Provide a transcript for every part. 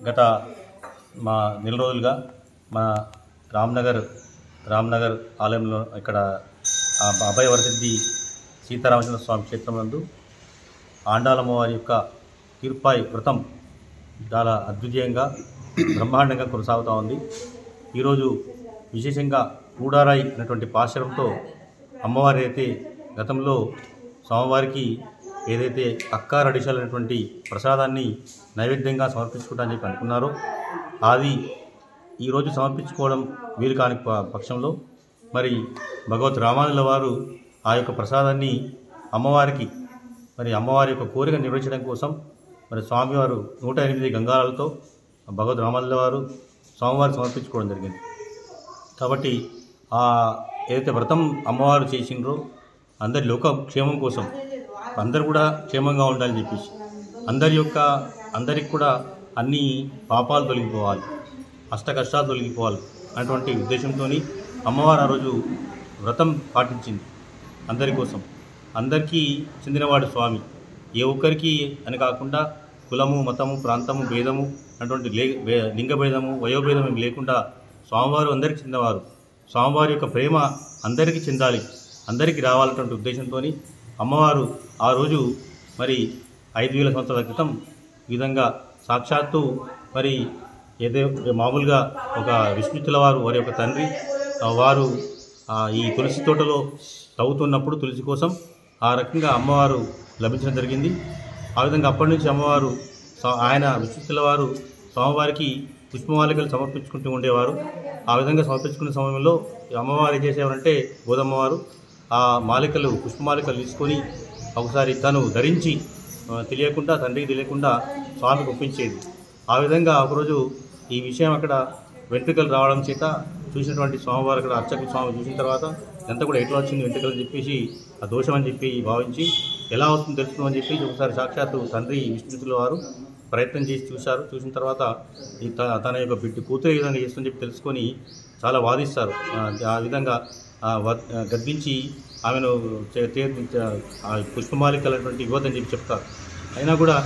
గత మా నెల రోజులుగా మన రామ్నగర్ ఆలయంలో ఇక్కడ అభయ వరసిద్ధి సీతారామచంద్ర స్వామి క్షేత్రం నందు ఆండాలమ్మవారి యొక్క తీర్పాయి వ్రతం చాలా అద్వితీయంగా బ్రహ్మాండంగా కొనసాగుతూ ఉంది. ఈరోజు విశేషంగా కూడారాయి అనేటువంటి పాశరంతో అమ్మవారి అయితే గతంలో స్వామివారికి ఏదైతే అక్కారడిషాలు అనేటువంటి ప్రసాదాన్ని నైవేద్యంగా సమర్పించుకుంటామని చెప్పి అనుకున్నారో అది ఈరోజు సమర్పించుకోవడం వీలు కాని పక్షంలో మరి భగవత్ రామానుల వారు ఆ యొక్క ప్రసాదాన్ని అమ్మవారికి అమ్మవారి యొక్క కోరిక నిర్వహించడం కోసం మరి స్వామివారు 108 గంగాలతో భగవద్ రామానుల వారు స్వామివారికి సమర్పించుకోవడం జరిగింది. కాబట్టి ఏదైతే వ్రతం అమ్మవారు చేసిండ్రో అందరి లోక క్షేమం కోసం అందరు కూడా క్షేమంగా ఉండాలని చెప్పేసి అందరికి కూడా అన్ని పాపాలు తొలగిపోవాలి, అష్ట కష్టాలు తొలగిపోవాలి అటువంటి ఉద్దేశంతో అమ్మవారు ఆ రోజు వ్రతం పాటించింది. అందరి కోసం అందరికీ చెందినవాడు స్వామి. ఏ ఒక్కరికి అని కాకుండా కులము, మతము, ప్రాంతము, భేదము అటువంటి లింగ భేదము, వయోభేదం ఏమి లేకుండా స్వామివారు అందరికీ చెందినవారు. స్వామివారి యొక్క ప్రేమ అందరికీ చెందాలి, అందరికీ రావాలన్నటువంటి ఉద్దేశంతో అమ్మవారు ఆ రోజు మరి 5000 సంవత్సరాల క్రితం ఈ విధంగా సాక్షాత్తు మరి ఏదో మామూలుగా ఒక విష్ణుతుల వారి యొక్క తండ్రి వారు ఈ తులసి తోటలో తవ్వుతున్నప్పుడు తులసి కోసం ఆ రకంగా అమ్మవారు లభించడం జరిగింది. ఆ విధంగా అప్పటి నుంచి అమ్మవారు ఆయన విష్ణుతుల వారు స్వామివారికి పుష్పమాలికలు సమర్పించుకుంటూ ఉండేవారు. ఆ విధంగా సమర్పించుకునే సమయంలో అమ్మవారు ఏం చేసేవారంటే గోదమ్మవారు ఆ పుష్పమాలికలు తీసుకొని ఒకసారి తను ధరించి తెలియకుండా, తండ్రికి తెలియకుండా స్వామికి ఒప్పించేది. ఆ విధంగా ఒకరోజు ఈ విషయం అక్కడ వెంట్రుకలు రావడం చేత చూసినటువంటి స్వామివారు అక్కడ అర్చక స్వామి చూసిన తర్వాత ఎంత కూడా ఎట్లా వచ్చింది వెంట్రుకలు అని చెప్పేసి ఆ దోషం అని చెప్పి భావించి ఎలా వస్తుందో తెలుస్తుందని చెప్పి ఒకసారి సాక్షాత్తు తండ్రి విష్ణుతుల వారు ప్రయత్నం చేసి చూశారు. చూసిన తర్వాత తన యొక్క కూతురు ఏ విధంగా చేస్తుందని చెప్పి తెలుసుకొని చాలా వాదిస్తారు. ఆ విధంగా గద్దించి ఆమెను పుష్పమాలికలు అటువంటి ఇవ్వద్దని చెప్పి చెప్తారు. అయినా కూడా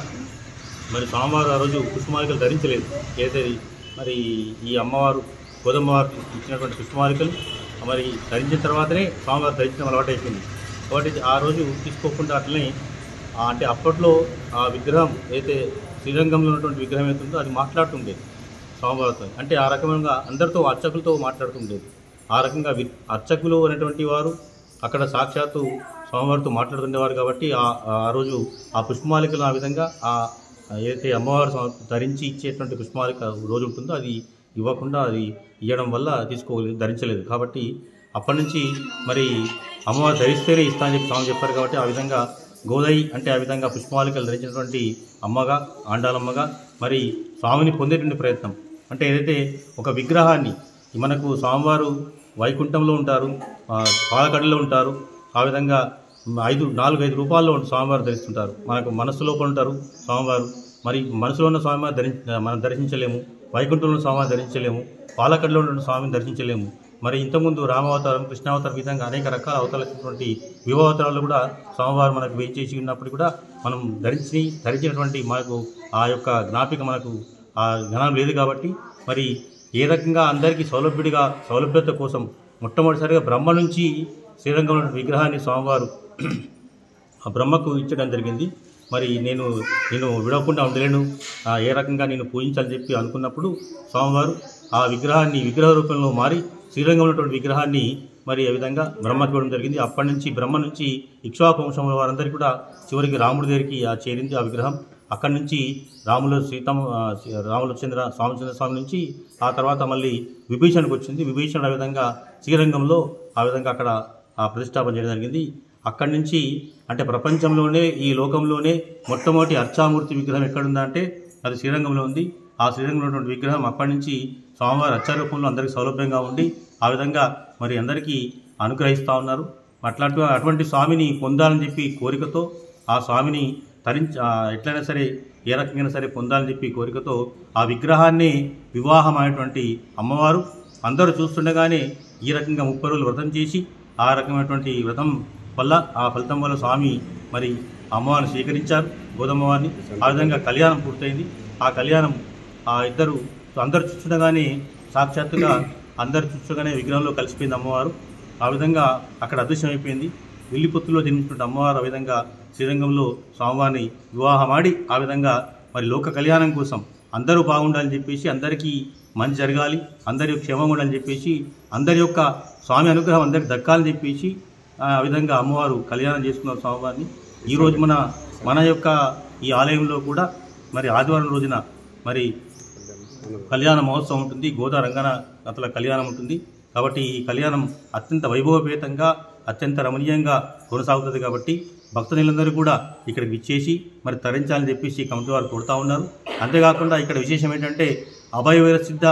మరి స్వామివారు ఆ రోజు పుష్పమాలికలు ధరించలేదు. ఏదైతే మరి ఈ అమ్మవారు గోదమ్మవారు ఇచ్చినటువంటి పుష్పమాలికలు మరి ధరించిన తర్వాతనే స్వామివారు ధరించడం అలవాటు అయిపోయింది. కాబట్టి ఆ రోజు తీసుకోకుండా అట్లనే అంటే అప్పట్లో ఆ విగ్రహం అయితే శ్రీరంగంలో ఉన్నటువంటి విగ్రహం అవుతుందో అది మాట్లాడుతుండేది స్వామివారితో. అంటే ఆ రకంగా అందరితో అర్చకులతో మాట్లాడుతుండేది. ఆ రకంగా అర్చకులు అనేటువంటి వారు అక్కడ సాక్షాత్తు స్వామివారితో మాట్లాడుతుండేవారు. కాబట్టి ఆ రోజు ఆ పుష్పమాలికలు ఆ విధంగా ఏదైతే అమ్మవారు ధరించి ఇచ్చేటువంటి పుష్పమాలిక రోజు ఉంటుందో అది ఇవ్వకుండా అది ఇవ్వడం వల్ల ధరించలేదు. కాబట్టి అప్పటి నుంచి మరి అమ్మవారు ధరిస్తేనే ఇస్తా అని చెప్పి స్వామి చెప్పారు. కాబట్టి ఆ విధంగా గోదయి అంటే ఆ విధంగా పుష్పమాలికలు ధరించినటువంటి అమ్మగా, ఆండాలమ్మగా మరి స్వామిని పొందేటువంటి ప్రయత్నం అంటే ఏదైతే ఒక విగ్రహాన్ని మనకు స్వామివారు వైకుంఠంలో ఉంటారు, పాలకడలో ఉంటారు. ఆ విధంగా 4-5 రూపాల్లో స్వామివారు ధరిస్తుంటారు. మనకు మనస్సు లోపల ఉంటారు స్వామివారు. మరి మనసులో ఉన్న స్వామివారు మనం దర్శించలేము, వైకుంఠంలో ఉన్న స్వామివారు ధరించలేము, పాలకడలో ఉన్న స్వామిని దర్శించలేము. మరి ఇంతకుముందు రామావతారం, కృష్ణావతారం విధంగా అనేక రకాల అవతారాలైనటువంటి వివాహవతారాలు కూడా స్వామివారు మనకు వేయించేసి ఉన్నప్పుడు కూడా మనం ధరించినటువంటి మనకు ఆ యొక్క జ్ఞాపిక మనకు ఆ జ్ఞానం లేదు. కాబట్టి మరి ఏ రకంగా అందరికీ సౌలభ్యత కోసం మొట్టమొదటిసారిగా బ్రహ్మ నుంచి శ్రీరంగంలో విగ్రహాన్ని స్వామివారు ఆ బ్రహ్మకు ఇచ్చడం జరిగింది. మరి నేను విడవకుండా ఉండలేను, ఏ రకంగా నేను పూజించాలని చెప్పి అనుకున్నప్పుడు స్వామివారు ఆ విగ్రహాన్ని విగ్రహ రూపంలో మారి శ్రీరంగంలో ఉన్నటువంటి విగ్రహాన్ని మరి ఆ విధంగా బ్రహ్మకి ఇవ్వడం జరిగింది. అప్పటి నుంచి బ్రహ్మ నుంచి ఇక్ష్వాకు వంశంలో వారందరికీ కూడా చివరికి రాముడి దగ్గరికి చేరింది ఆ విగ్రహం. అక్కడి నుంచి రామచంద్ర స్వామి నుంచి ఆ తర్వాత మళ్ళీ విభీషణకు వచ్చింది. విభీషణుడు ఆ విధంగా శ్రీరంగంలో ఆ విధంగా అక్కడ ప్రతిష్టాపన చేయడం జరిగింది. అక్కడి నుంచి అంటే ప్రపంచంలోనే ఈ లోకంలోనే మొట్టమొదటి అర్చామూర్తి విగ్రహం ఎక్కడుందా అంటే అది శ్రీరంగంలో ఉంది. ఆ శ్రీరంగంలో ఉన్నటువంటి విగ్రహం అప్పటి నుంచి స్వామివారి అర్చారూపంలో అందరికీ సౌలభ్యంగా ఉండి ఆ విధంగా మరి అందరికీ అనుగ్రహిస్తూ ఉన్నారు. అటువంటి స్వామిని పొందాలని చెప్పి కోరికతో ఆ స్వామిని ఎట్లయినా సరే ఏ రకంగా సరే పొందాలని చెప్పి కోరికతో ఆ విగ్రహాన్ని వివాహం అయినటువంటి అమ్మవారు అందరూ చూస్తుండగానే ఈ రకంగా 30 రోజులు వ్రతం చేసి ఆ రకమైనటువంటి వ్రతం వల్ల ఆ ఫలితం వల్ల స్వామి మరి అమ్మవారిని స్వీకరించారు గోదమ్మవారిని. ఆ విధంగా కళ్యాణం పూర్తయింది. ఆ కళ్యాణం ఆ ఇద్దరు అందరు చూస్తుండగానే సాక్షాత్తుగా అందరు చూస్తుండగానే విగ్రహంలో కలిసిపోయింది అమ్మవారు. ఆ విధంగా అక్కడ అదృశ్యమైపోయింది. విల్లిపుత్తులో జన్మించిన అమ్మవారు ఆ విధంగా శ్రీరంగంలో స్వామివారిని వివాహమాడి ఆ విధంగా మరి లోక కళ్యాణం కోసం అందరూ బాగుండాలని చెప్పేసి, అందరికీ మంచి జరగాలి, అందరి క్షేమంగా ఉండాలని చెప్పేసి, అందరి యొక్క స్వామి అనుగ్రహం అందరికి దక్కాలని చెప్పేసి ఆ విధంగా అమ్మవారు కళ్యాణం చేసుకున్నారు స్వామివారిని. ఈరోజు మన యొక్క ఈ ఆలయంలో కూడా మరి ఆదివారం రోజున మరి కళ్యాణ మహోత్సవం ఉంటుంది, గోదా రంగనాథుల కళ్యాణం ఉంటుంది. కాబట్టి ఈ కళ్యాణం అత్యంత వైభవపేతంగా అత్యంత రమణీయంగా కొనసాగుతుంది. కాబట్టి భక్తులందరూ కూడా ఇక్కడికి విచ్చేసి మరి తరించాలని చెప్పేసి కమిటీ వారు కోరుతూ ఉన్నారు. అంతేకాకుండా ఇక్కడ విశేషం ఏంటంటే అభయ సిద్ధ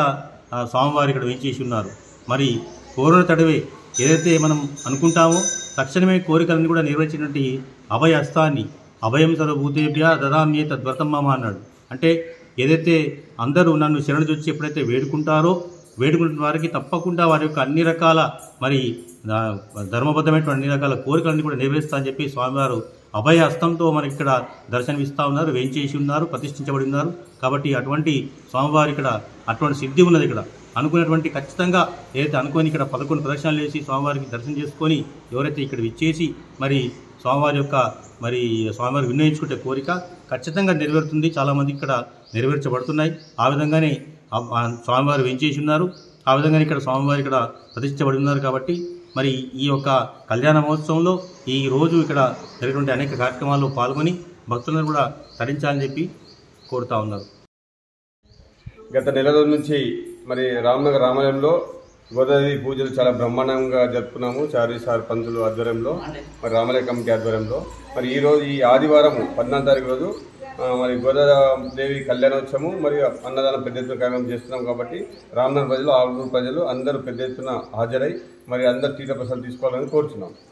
స్వామివారు ఇక్కడ వేయించేసి ఉన్నారు. మరి కోరిన తడవే ఏదైతే మనం అనుకుంటామో తక్షణమే కోరికలను కూడా నెరవేర్చినటువంటి అభయ హస్తాన్ని అభయం సర్వభూతేభ్య దదామ్యే తద్వ్రతం మమ అన్నాడు. అంటే ఏదైతే అందరూ నన్ను శరణుజొచ్చి ఎప్పుడైతే వేడుకుంటారో వేడుకుంటున్న వారికి తప్పకుండా వారి యొక్క అన్ని రకాల మరి ధర్మబద్ధమైనటువంటి అన్ని రకాల కోరికలన్నీ కూడా నెరవేరుస్తా అని చెప్పి స్వామివారు అభయ హస్తంతో మనకి ఇక్కడ దర్శనమిస్తూ ఉన్నారు, వేయించేసి ఉన్నారు, ప్రతిష్ఠించబడి ఉన్నారు. కాబట్టి అటువంటి స్వామివారి ఇక్కడ అటువంటి సిద్ధి ఉన్నది. ఇక్కడ అనుకున్నటువంటి ఖచ్చితంగా ఏదైతే అనుకొని ఇక్కడ 11 ప్రదక్షిణాలు వేసి స్వామివారికి దర్శనం చేసుకొని ఎవరైతే ఇక్కడ విచ్చేసి మరి స్వామివారి యొక్క మరి స్వామివారి వినియోగించుకుంటే కోరిక ఖచ్చితంగా నెరవేరుతుంది. చాలామంది ఇక్కడ నెరవేర్చబడుతున్నాయి. ఆ విధంగానే స్వామివారు వేయించేసి ఉన్నారు. ఆ విధంగానే ఇక్కడ స్వామివారు ఇక్కడ ప్రతిష్ఠించబడి ఉన్నారు. కాబట్టి మరి ఈ యొక్క కళ్యాణ మహోత్సవంలో ఈ రోజు ఇక్కడ జరిగినటువంటి అనేక కార్యక్రమాల్లో పాల్గొని భక్తులను కూడా తరించాలని చెప్పి కోరుతా ఉన్నారు. గత నెల రోజుల నుంచి మరి రామ్నగర్ రామాలయంలో గోదాదేవి పూజలు చాలా బ్రహ్మాండంగా జరుపుకున్నాము. చారీసార్ పంతులు ఆధ్వర్యంలో, మరి రామాలయ కమిటీ ఆధ్వర్యంలో. మరి ఈరోజు ఈ ఆదివారం 14వ తారీఖు రోజు మరి గోదాదేవి కళ్యాణోత్సవము మరియు అన్నదానం పెద్ద ఎత్తున కార్యక్రమం చేస్తున్నాం. కాబట్టి రామ్నగర్ ప్రజలు, ఆలూరు ప్రజలు అందరూ పెద్ద ఎత్తున హాజరై మరి అందరు తీర్థ ప్రసాదాలు తీసుకోవాలని కోరుచున్నాం.